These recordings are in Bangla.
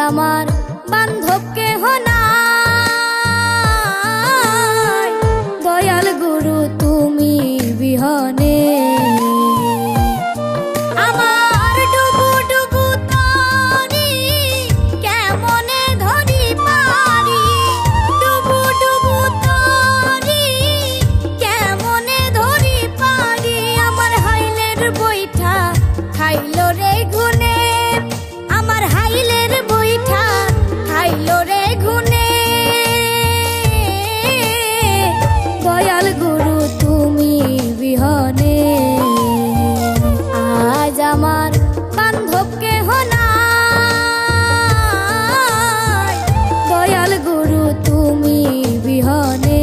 আমার বান্ধব কেহ নাই, দয়াল গুরু তুমি বিহনে। আমার ডুবু ডুবু তরি কেমনে ধরি পারি, ডুবু ডুবু তরি কেমনে ধরি পারি। আমার হাইলের বৈঠা খাইল রে গুনে, আমার হাইলের বৈঠা খাইল রে গুনে। দয়াল গুরু তুমি বিহনে, আজ আমার বান্ধব কেহ নাই, দয়াল গুরু তুমি বিহনে।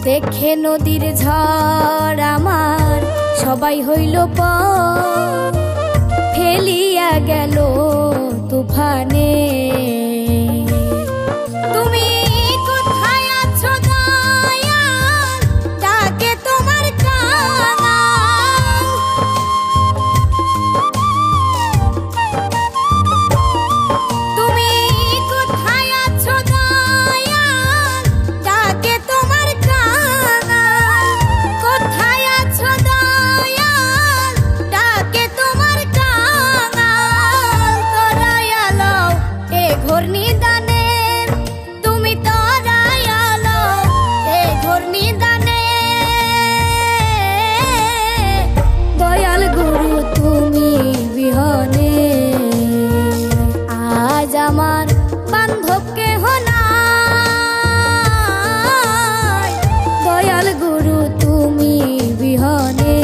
দেখে নদীর ঝড় আমার সবাই হইল পর, ফেলিয়া গেল তুফানে। তুমি কোথায় আছো দয়াল, ডাকে তোমার কাঙাল। তুমি কোথায় আছো দয়াল, ডাকে তোমার কাঙাল। কোথায় আছো দয়াল, ডাকে তোমার কাঙাল। তোরাই আলো এ ঘোর নিদানে, তুমি তোরাই আলো এ ঘোর নিদানে। দয়াল গুরু তুমি বিহনে, আজ আমার বান্ধব কেহ নাই, দয়াল গুরু তুমি বিহনে।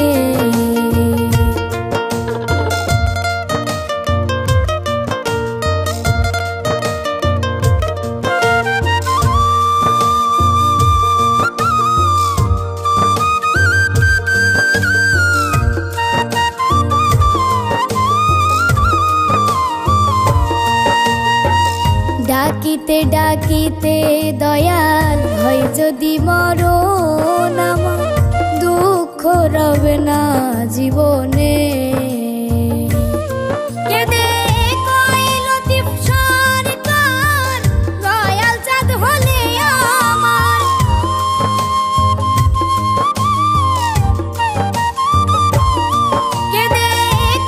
ডাকিতে ডাকিতে দয়াল হয় যদি মরণ, আমার দুঃখ রবে না জীবনে। কেঁদে কইল দীপ সরকার, দয়াল চাঁদ হলে আমার। কেঁদে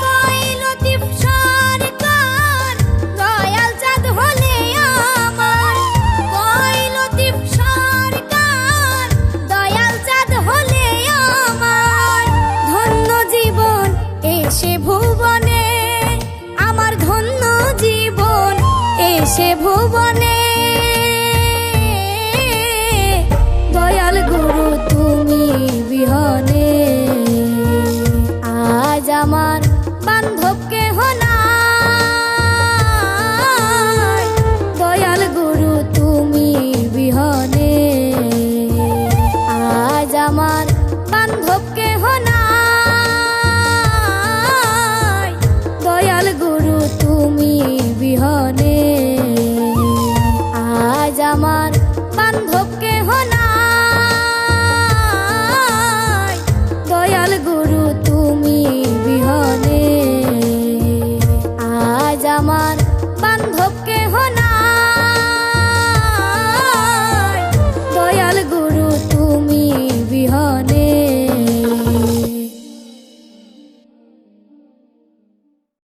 কইল দীপ সরকার, দয়াল চাঁদ হলে আমার। কইল দীপ সরকার, দয়াল চাঁদ হলে আমার। ধন্য জীবন এসে ভুবনে, আমার ধন্য জীবন এসে ভুবনে। দয়াল গুরু তুমি বিহনে, আজ আমার বান্ধব কেহ নাই, দয়াল গুরু তুমি বিহনে। আজ আমার বান্ধব কেহ নাই, দয়াল গুরু তুমি বিহনে। আজ আমার বান্ধব কেহ নাই।